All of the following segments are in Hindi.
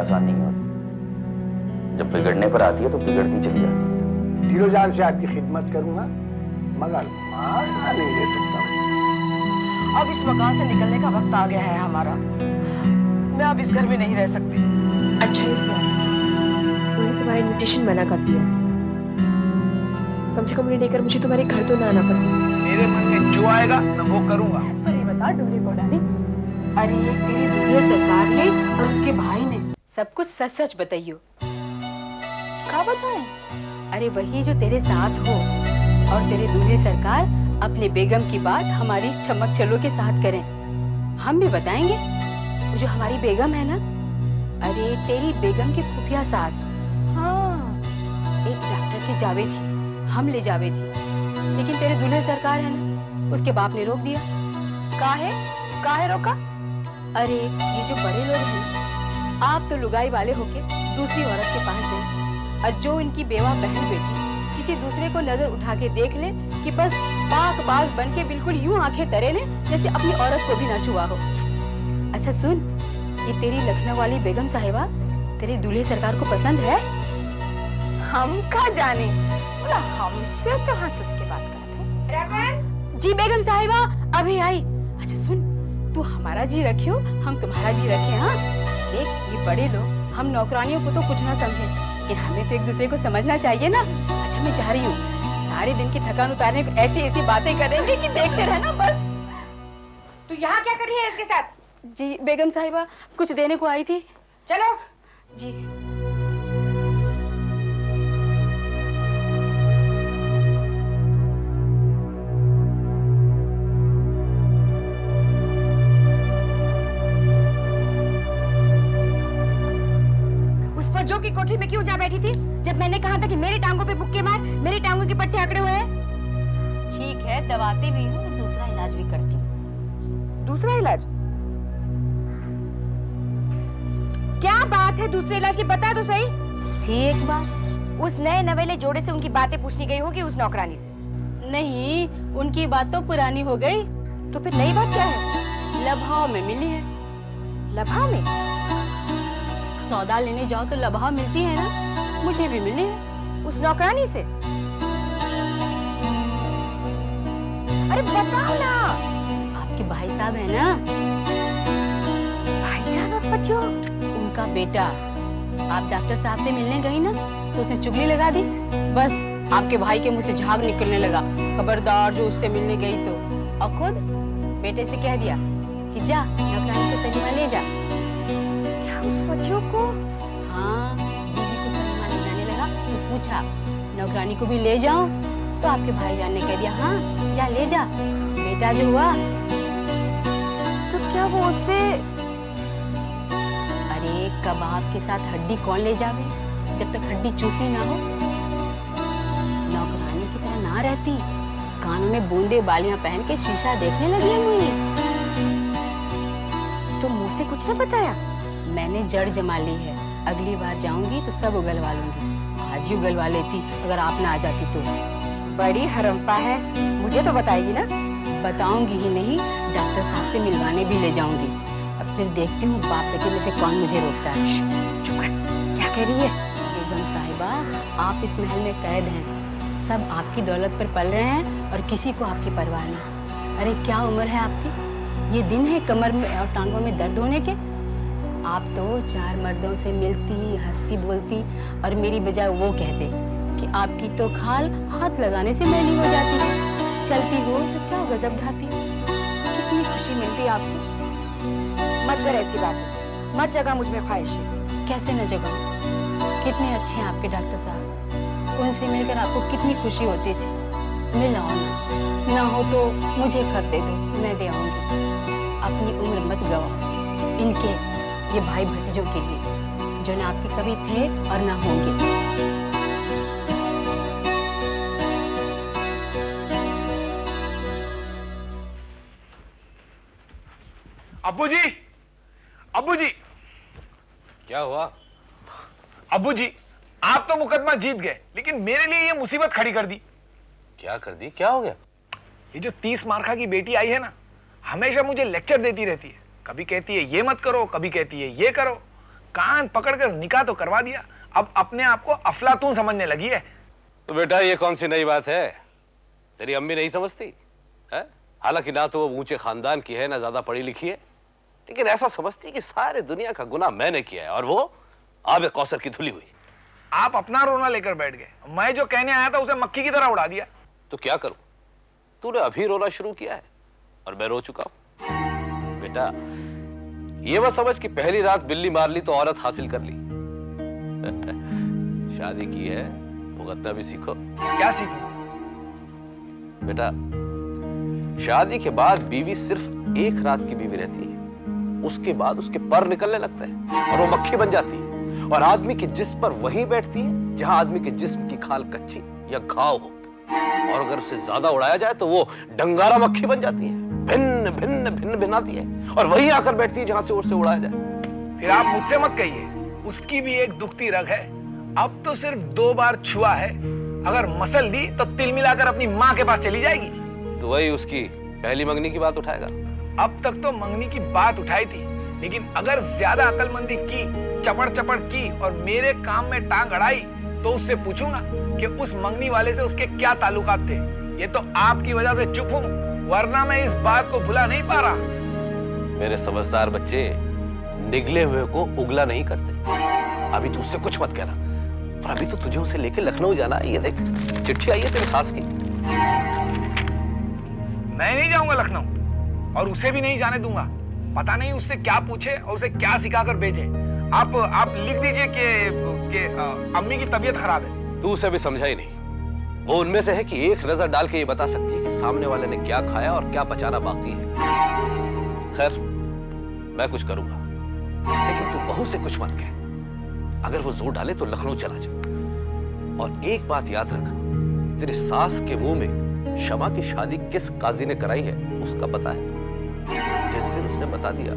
आसान नहीं होती। जब बिगड़ने पर आती है तो बिगड़ती चली जाती है। दिलो जान से आपकी खिदमत करूंगा, मगर मार नहीं दे सकता। अब इस मकान से निकलने का वक्त आ गया है हमारा। मैं अब इस घर में नहीं रह सकती। अच्छा ही किया, उन्होंने तुम्हारा इन्विटेशन मना कर दिया। कम से कम उन्हें लेकर मुझे तुम्हारे घर तो ना आना पड़ता। मेरे मन में जो आएगा मैं वो करूंगा। अरे बता डोरी कोडाली, अरे ये तेरी दुल्हे सरकार ने और उसके भाई ने सब कुछ सच सच बताइयो। क्या बताएं? अरे वही जो तेरे साथ हो, और तेरे दूल्हे सरकार अपने बेगम की बात हमारी चमक चलो के साथ करें। हम भी बताएंगे। वो जो हमारी बेगम है ना, अरे तेरी बेगम की खुफिया सास, हाँ, एक डॉक्टर की जावे थी, हम ले जावे थी, लेकिन तेरे दूल्हे सरकार है ना, उसके बाप ने रोक दिया। काहे रोका? अरे ये जो बड़े लोग हैं, आप तो लुगाई वाले होके दूसरी औरत के पास जाए, और जो इनकी बेवा बहन बेटी किसी दूसरे को नजर उठा के देख ले कि बस पाकबाज बन के बिल्कुल यूं आंखें तरे ले जैसे अपनी औरत को भी ना छुआ हो। अच्छा सुन, ये तेरी लखनऊ वाली बेगम साहिबा तेरे दूल्हे सरकार को पसंद है? हम का जाने, बोला हमसे तो हंस के बात करते। जी बेगम साहिबा अभी आई। अच्छा सुन, तू हमारा जी रखियो, हम तुम्हारा जी रखे। हाँ देख, ये बड़े लोग हम नौकरानियों को तो कुछ ना समझे, लेकिन हमें तो एक दूसरे को समझना चाहिए ना। अच्छा मैं जा रही हूँ, सारे दिन की थकान उतारने को ऐसी ऐसी बातें करेंगे कि देखते रहना बस। तू यहाँ क्या कर रही है इसके साथ? जी बेगम साहिबा कुछ देने को आई थी। चलो। जी फज्जो की कोठरी में क्यों जा बैठी थी जब मैंने कहा था कि मेरी टांगों पे बुक्के मार, मेरी टांगों के पट्टे अकड़े हुए हैं? ठीक है, दवाती भी हूँ और दूसरा इलाज भी करती हूँ। दूसरा इलाज? क्या बात है दूसरे इलाज की, बता तो सही। थी एक बात, उस नए नवेले जोड़े से उनकी बातें पूछनी गई होगी उस नौकरानी से। नहीं, उनकी बात तो पुरानी हो गई। तो फिर नई बात क्या है? लभाव में मिली है। लभाव में? सौदा लेने जाओ तो लभाव मिलती है ना, मुझे भी मिली है। उस नौकरानी से? अरे बताओ ना। आपके भाई साहब है ना, भाईजान और फज्जो, उनका बेटा। आप डॉक्टर साहब से मिलने गई ना तो उसने चुगली लगा दी, बस आपके भाई के मुंह से झाग निकलने लगा, खबरदार जो उससे मिलने गई तो। और खुद बेटे से कह दिया कि जा नौकरानी को सलीमा ले जा। उस फज्जो को? हाँ, बीवी को सलीमा ले जाने लगा तो पूछा नौकरानी को भी ले जाऊं, तो आपके भाईजान ने कह दिया हाँ जा ले जा। बेटा जो हुआ। तो क्या वो उससे? अरे कबाब के साथ हड्डी कौन ले जावे जब तक हड्डी चूसनी ना हो। नौकरानी की तरह ना रहती, कानों में बूंदे बालियां पहन के शीशा देखने लगी है मुझे। तो मुंह से कुछ ना बताया? मैंने जड़ जमा ली है, अगली बार जाऊंगी तो सब उगलवा लूंगी। आज ही उगलवा लेती अगर आप ना आ जाती तो। बड़ी हरम्पा है, मुझे तो बताएगी ना? बताऊंगी ही नहीं, डॉक्टर साहब से मिलवाने भी ले जाऊंगी। अब फिर देखती हूँ बाप बेटे में से कौन मुझे रोकता है। चुप कर, क्या कह रही है? बेगम साहिबा, आप इस महल में कैद हैं, सब आपकी दौलत पर पल रहे हैं और किसी को आपकी परवाह नहीं। अरे क्या उम्र है आपकी, ये दिन है कमर में और टांगों में दर्द होने के। आप तो 4 मर्दों से मिलती, हंसती बोलती, और मेरी बजाय वो कहते कि आपकी तो खाल हाथ लगाने से मैली हो जाती है, चलती हो तो क्या गजब ढाती। कितनी खुशी मिलती है आपको। मत कर ऐसी बात, मत जगा मुझ में ख्वाहिशें। कैसे न जगाऊं, कितने अच्छे हैं आपके डॉक्टर साहब, उनसे मिलकर आपको कितनी खुशी होती थी। मिलाओ ना हो तो मुझे खत दे दो, मैं दे आऊंगी। अपनी उम्र मत गवाओ इनके, ये भाई भतीजों के लिए जो ना आपके कभी थे और ना होंगे। अब्बू जी, अब्बू जी। क्या हुआ? अब्बू जी, आप तो मुकदमा जीत गए, लेकिन मेरे लिए ये मुसीबत खड़ी कर दी। क्या कर दी? क्या हो गया? ये जो 30 मार्का की बेटी आई है ना, हमेशा मुझे लेक्चर देती रहती है। कभी कहती है ये मत करो, कभी कहती है ये करो। कान पकड़कर निकाह तो करवा दिया, अब अपने आप को अफलातून समझने लगी है। तो बेटा ये कौन सी नई बात है? तेरी अम्मी नहीं समझती है? हालांकि ना तो वो ऊंचे खानदान की है, ना ज्यादा पढ़ी लिखी है, लेकिन ऐसा समझती कि सारे दुनिया का गुनाह मैंने किया है और वो आबे कौसर की धुली हुई। आप अपना रोना लेकर बैठ गए, मैं जो कहने आया था उसे मक्खी की तरह उड़ा दिया। तो क्या करूं? तूने अभी रोना शुरू किया है और मैं रो चुका हूं। बेटा ये मत समझ कि पहली रात बिल्ली मार ली तो औरत हासिल कर ली। शादी की है, भुगतना भी सीखो। क्या सीखो? बेटा शादी के बाद बीवी सिर्फ एक रात की बीवी रहती है, उसके बाद उसके पर निकलने लगते हैं और वो मक्खी बन जाती है और आदमी के जिस्म पर वहीं बैठती है जहां आदमी के जिस्म की खाल कच्ची या घाव हो, और अगर उसे ज्यादा उड़ाया जाए तो वो डंगारा मक्खी बन जाती है, भिन्न भिन्न भिन्न भिन्नाती है और वहीं आकर बैठती है जहां से उसे उड़ाया जाए। फिर आप मुझसे मत कहिए, उसकी भी एक दुखती रग है। अब तो सिर्फ 2 बार छुआ है, अगर मसल दी तो तिल मिलाकर अपनी माँ के पास चली जाएगी। तो वही उसकी पहली मंगनी की बात उठाएगा। अब तक तो मंगनी की बात उठाई थी, लेकिन अगर ज्यादा अकलमंदी की, चपड़ चपड़ की और मेरे काम में टांग अड़ाई तो उससे पूछूंगा कि उस मंगनी वाले से उसके क्या ताल्लुकात थे। ये तो आपकी वजह से चुप हूं, वरना मैं इस बात को भुला नहीं पा रहा। मेरे समझदार बच्चे निगले हुए को उगला नहीं करते। अभी तू उससे कुछ मत कहना, पर अभी तो तुझे उसे लेके लखनऊ जाना है। ये देख चिट्ठी आई है तेरे सास की। मैं नहीं जाऊंगा लखनऊ और उसे भी नहीं जाने दूंगा। पता नहीं उससे क्या पूछे और उसे क्या सिखाकर भेजे। आप लिख दीजिए कि अम्मी की तबीयत खराब है। तू उसे भी समझा ही नहीं। वो उनमें से है कि एक नजर डाल के ये बता सकती है कि सामने वाले ने क्या खाया और क्या बचाना बाकी है। खैर मैं कुछ करूंगा, लेकिन तू बहू से कुछ मत कह। अगर वो जोर डाले तो लखनऊ चला जा। और एक बात याद रख, तेरी सास के मुंह में शमा की शादी किस काजी ने कराई है उसका पता है। जिस दिन उसने बता दिया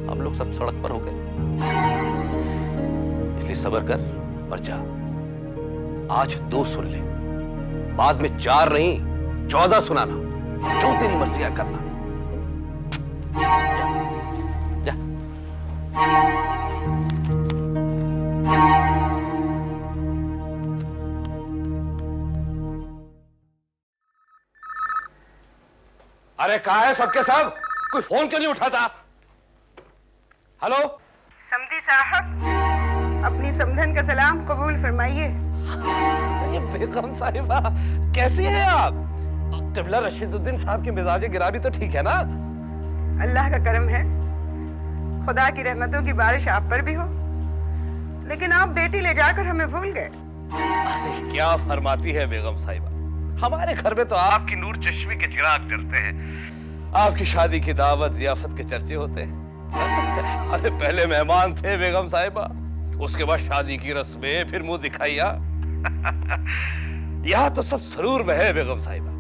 हम लोग सब सड़क पर हो गए। इसलिए सब्र कर और जा। आज 2 सुन ले, बाद में 4 नहीं 14 सुनाना, जो तेरी मर्जी है करना। जा, जा। अरे कहाँ है सबके सब? कोई फोन क्यों नहीं उठाता? हेलो समधी साहब, अपनी समधन का सलाम कबूल फरमाइए। बेगम साहिबा कैसी हैं आप? क़िबला रशीदुद्दीन साहब के मिजाज गिराबी तो ठीक है ना? अल्लाह का करम है, खुदा की रहमतों की बारिश आप पर भी हो, लेकिन आप बेटी ले जाकर हमें भूल गए। अरे क्या फरमाती है बेगम साहिबा, हमारे घर में तो आपकी नूर चश्मे के चिराग जलते हैं। आपकी शादी की दावत जियाफत के चर्चे होते हैं। अरे पहले मेहमान थे बेगम साहिबा, उसके बाद शादी की रस्में, फिर मुंह दिखाइया। यहाँ तो सब सरूर में है बेगम साहिबा।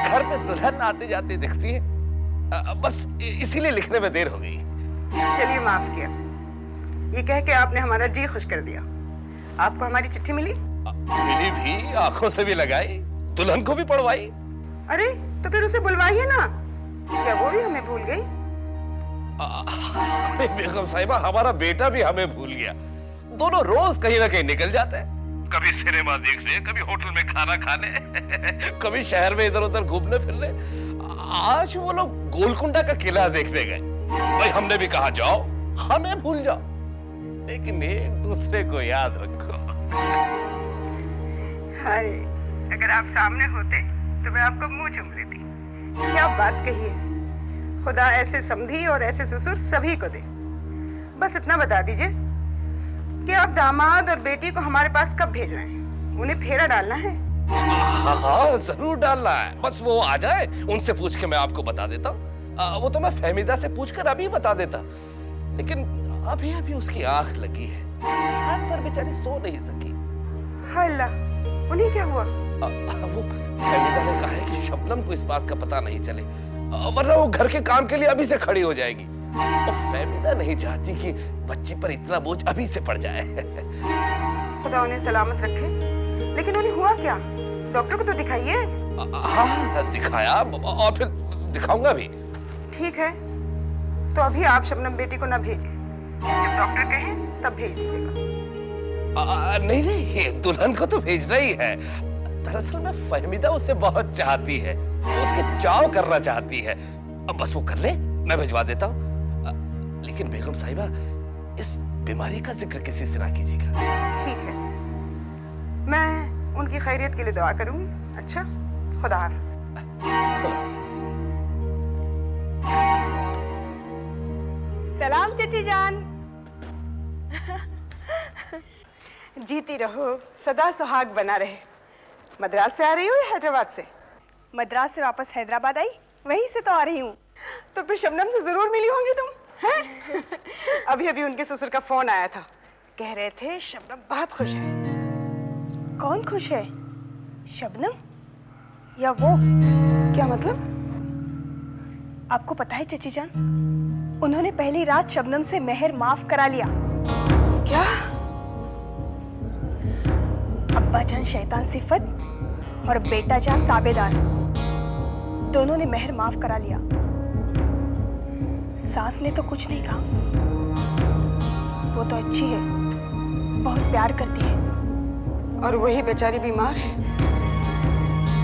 घर में दुल्हन आती जाती दिखती है, बस इसीलिए लिखने में देर हो गई। चलिए माफ किया, ये कह के आपने हमारा जी खुश कर दिया। आपको हमारी चिट्ठी मिली? मिली भी, आंखों से भी लगाई, दुल्हन को भी पढ़वाई। अरे तो फिर उसे बुलवाइए ना, क्या वो भी हमें भूल गई? अरे बेगम साहिबा हमारा बेटा भी हमें भूल गया। दोनों रोज कहीं ना कहीं निकल जाते हैं, कभी सिनेमा देखने, कभी होटल में खाना खाने, कभी शहर में इधर उधर घूमने फिरने। आज वो लोग गोलकुंडा का किला देखने गए। भाई हमने भी कहा जाओ, हमें भूल जाओ, लेकिन एक दूसरे को याद रखो। हाय, अगर आप सामने होते तो मैं आपको मुंह चूम लेती। क्या बात कही है, खुदा ऐसे समधी और ऐसे ससुर सभी को दे। बस इतना बता दीजिए कि आप दामाद और बेटी को हमारे पास कब भेज रहे हैं? उन्हें फेरा डालना है। हाँ जरूर डालना है, बस वो आ जाए, उनसे पूछ के मैं आपको बता देता हूँ। वो तो मैं फहमीदा से पूछकर अभी बता देता, लेकिन अभी अभी उसकी आंख लगी है, रात पर बेचारी सो नहीं सकी। हाय अल्लाह, उन्हें क्या हुआ? वो फहमीदा ने कहा है कि शबनम को इस बात का पता नहीं चले, वरना वो घर के काम के लिए अभी से खड़ी हो जाएगी। और फहमीदा नहीं चाहती कि बच्ची पर इतना बोझ अभी से पड़ जाए। खुदा उन्हें सलामत रखे। लेकिन उन्हें हुआ क्या? डॉक्टर को तो दिखाइए। हाँ दिखाया और फिर दिखाऊंगा भी। ठीक है, तो अभी आप शबनम बेटी को ना भेजें। जब डॉक्टर कहे तब भेज दीजिएगा। नहीं नहीं, दुल्हन को तो भेजना ही है। दरअसल मैं फहमीदा उसे बहुत चाहती है, उसके चाव करना चाहती है। अब बस वो कर ले, मैं भिजवा देता हूँ। लेकिन बेगम साहिबा, इस बीमारी का जिक्र किसी से ना कीजिएगा। ठीक है, मैं उनकी खैरियत के लिए दुआ करूंगी। अच्छा, खुदा हाफिज। सलाम चची जान। जीती रहो, सदा सुहाग बना रहे। मद्रास से आ रही हो या हैदराबाद से? मद्रास से वापस हैदराबाद आई, वहीं से तो आ रही हूँ। तो फिर शबनम से जरूर मिली होंगी तुम, हैं? अभी अभी उनके ससुर का फोन आया था, कह रहे थे शबनम बहुत खुश है। कौन खुश है, शबनम या वो? क्या मतलब? आपको पता है चची जान, उन्होंने पहली रात शबनम से मेहर माफ करा लिया। क्या? अब्बा जान शैतान सिफत और बेटा जान ताबेदार, दोनों ने मेहर माफ करा लिया। सास ने तो कुछ नहीं कहा, वो तो अच्छी है, बहुत प्यार करती है। और वही बेचारी बीमार है।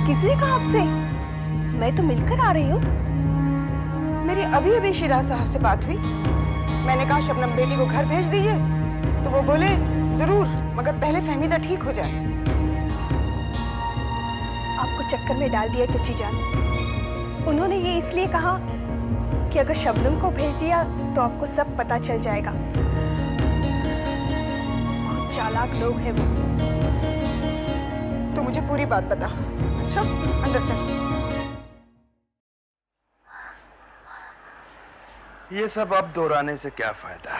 किसने कहा आपसे? मैं तो मिलकर आ रही हूँ। मेरी अभी अभी शिराज साहब से बात हुई। मैंने कहा शबनम बेटी को घर भेज दीजिए, तो वो बोले जरूर, मगर पहले फहमीदा ठीक हो जाए। आपको चक्कर में डाल दिया चची जान। उन्होंने ये इसलिए कहा कि अगर शबनम को भेज दिया तो आपको सब पता चल जाएगा। बहुत चालाक लोग हैं वो। तो मुझे पूरी बात बता। अच्छा, अंदर चल। ये सब अब दोहराने से क्या फायदा?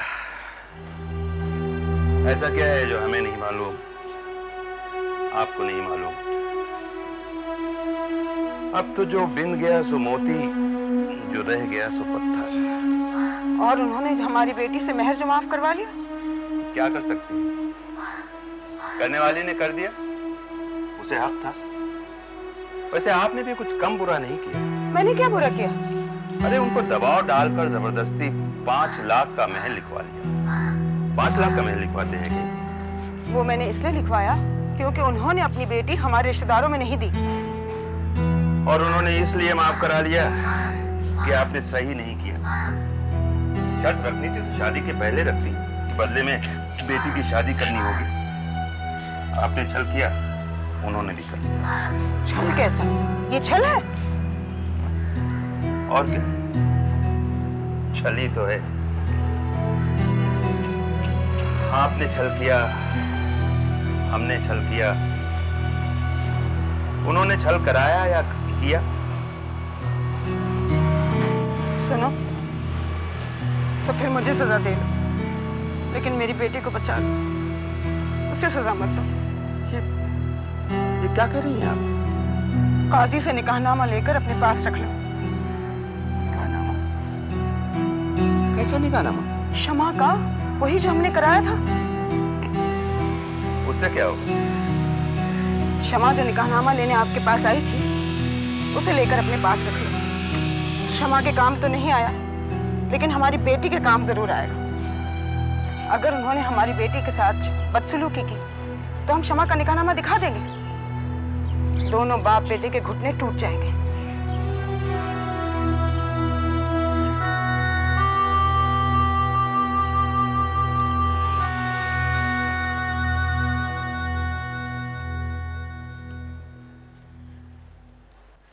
ऐसा क्या है जो हमें नहीं मालूम, आपको नहीं मालूम? अब तो जो बिन गया सो मोती, जो रह गया सो पत्थर। और उन्होंने हमारी बेटी से मेहर जो माफ करवा लिया। क्या कर सकती है? करने वाली ने कर दिया, उसे हक था। वैसे आपने भी कुछ कम बुरा नहीं किया। मैंने क्या बुरा किया? अरे उनको दबाव डालकर जबरदस्ती 5 लाख का महल लिखवा लिया। 5 लाख का महल लिखवाते हैं कि? वो मैंने इसलिए लिखवाया क्योंकि उन्होंने अपनी बेटी हमारे रिश्तेदारों में नहीं दी। और उन्होंने इसलिए माफ करा लिया कि आपने सही नहीं किया। शर्त रखनी थी तो शादी के पहले रखती, बदले में बेटी की शादी करनी होगी। आपने छल किया, उन्होंने भी कर दिया। छल कैसा? ये छल है? और क्या, छल ही तो है। आपने छल किया, हमने छल किया, उन्होंने छल कराया या किया? सुनो, तो फिर मुझे सजा दे लो, लेकिन मेरी बेटी को बचा लो, उसे सजा मत दो। ये क्या कर रही हैं आप? काजी से निकाहनामा लेकर अपने पास रख लो। निकाहनामा? कैसा निकाहनामा? शमा का, वही जो हमने कराया था। उससे क्या होगा? शमा जो निकाहनामा लेने आपके पास आई थी, उसे लेकर अपने पास रख लो। शमा के काम तो नहीं आया, लेकिन हमारी बेटी के काम जरूर आएगा। अगर उन्होंने हमारी बेटी के साथ बदसलूकी की तो हम शमा का निकाहनामा दिखा देंगे। दोनों बाप बेटे के घुटने टूट जाएंगे।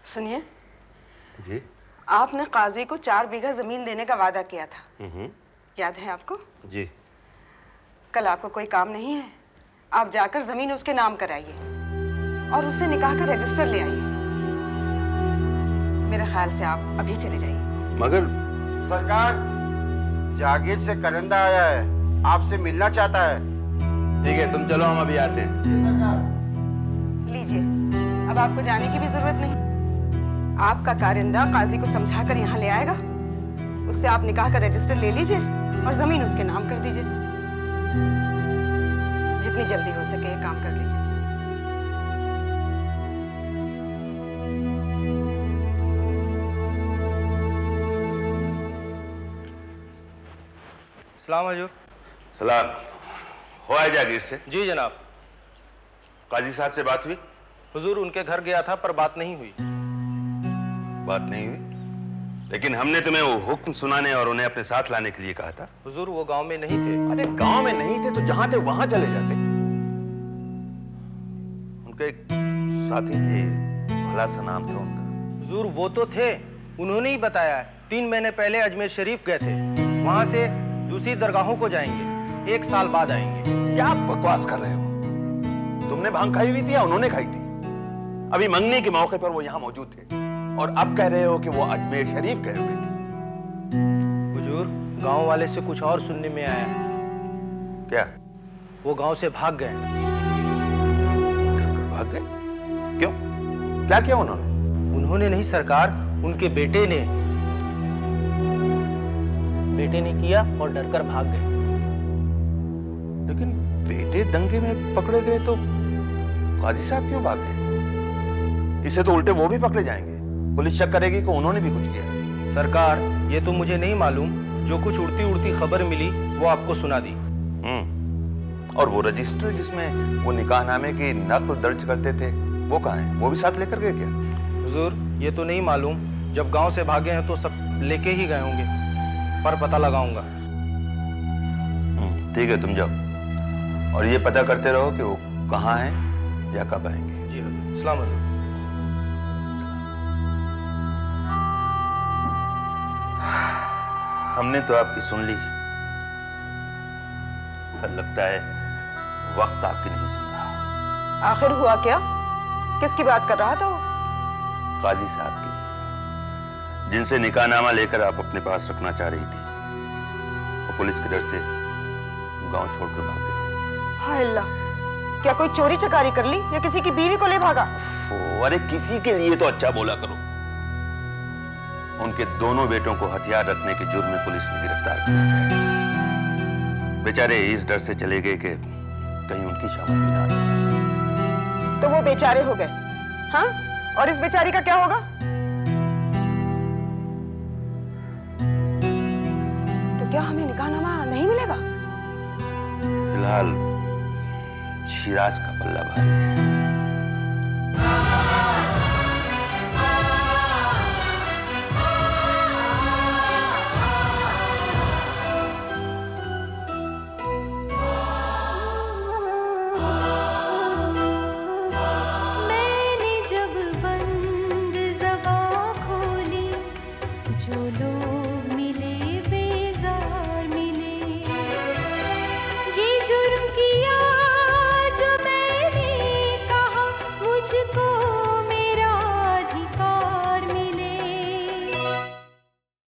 सुनिए जी। आपने काजी को 4 बीघा जमीन देने का वादा किया था, याद है आपको? जी। कल आपको कोई काम नहीं है, आप जाकर जमीन उसके नाम कराइए और उससे निकाह का रजिस्टर ले आइए। मेरे ख्याल से आप अभी चले जाइए। मगर सरकार, जागीर से करंदा आया है, आपसे मिलना चाहता है। ठीक है, तुम चलो, हम अभी आते हैं। सरकार। लीजिए, अब आपको जाने की भी जरूरत नहीं। आपका कारिंदा काजी को समझाकर यहाँ ले आएगा, उससे आप निकाह का रजिस्टर ले लीजिए और जमीन उसके नाम कर दीजिए। जितनी जल्दी हो सके ये काम कर लीजिए। सलाम हजूर। सलाम। हो आए जागीर से? जी जनाब। काजी साहब से बात हुई? हुजूर उनके घर गया था पर बात नहीं हुई। बात नहीं हुई? लेकिन हमने तुम्हें वो हुक्म सुनाने और उन्हें अपने साथ लाने के लिए कहा था। हुजूर वो गांव में नहीं थे। अरे गांव में नहीं थे तो जहां थे वहां चले जाते। उनके एक साथी थे, भला सा नाम था उनका। हुजूर वो तो थे, उन्होंने ही बताया है। 3 महीने पहले अजमेर शरीफ गए थे, वहां से दूसरी दरगाहों को जाएंगे, 1 साल बाद आएंगे। क्या बकवास कर रहे हो? तुमने भांग खाई हुई थी या उन्होंने खाई थी? अभी मंगनी के मौके पर वो यहाँ मौजूद थे और अब कह रहे हो कि वो अजमेर शरीफ गए हुए थे। हुजूर गांव वाले से कुछ और सुनने में आया। क्या? वो गांव से भाग गए। भाग गए? क्यों? क्या किया उन्होंने? उन्होंने नहीं सरकार, उनके बेटे ने किया और डरकर भाग गए। लेकिन बेटे दंगे में पकड़े गए तो काजी साहब क्यों भाग गए? इसे तो उल्टे वो भी पकड़े जाएंगे। पुलिस शक करेगी कि उन्होंने भी कुछ किया। सरकार ये तो मुझे नहीं मालूम, जो कुछ उड़ती उड़ती खबर मिली वो आपको सुना दी। और वो रजिस्टर जिसमें वो निकाहनामे की नकल दर्ज करते थे वो कहाँ है? वो भी साथ लेकर गए क्या? हुजूर ये तो नहीं मालूम, जब गांव से भागे हैं तो सब लेके ही गए होंगे, पर पता लगाऊंगा। ठीक है, तुम जाओ और ये पता करते रहो कि वो कहाँ हैं या कब आएंगे। जी हुजूर। सलाम हुजूर। हमने तो आपकी सुन ली, पर लगता है वक्त आपकी नहीं सुन रहा। आखिर हुआ क्या? किसकी बात कर रहा था वो? काजी साहब की, जिनसे निकाहनामा लेकर आप अपने पास रखना चाह रही थी। वो पुलिस के डर से गांव छोड़कर भाग गए। हाय अल्लाह, क्या कोई चोरी चकारी कर ली या किसी की बीवी को ले भागा? अरे किसी के लिए तो अच्छा बोला करो। उनके दोनों बेटों को हथियार रखने के जुर्म में पुलिस ने गिरफ्तार किया है। बेचारे इस डर से चले गए कि कहीं उनकी शामत भी ना आए। तो वो बेचारे हो गए, हाँ? और इस बेचारी का क्या होगा? तो क्या हमें निकाहनामा नहीं मिलेगा? फिलहाल शिराज का पल्ला भारी है।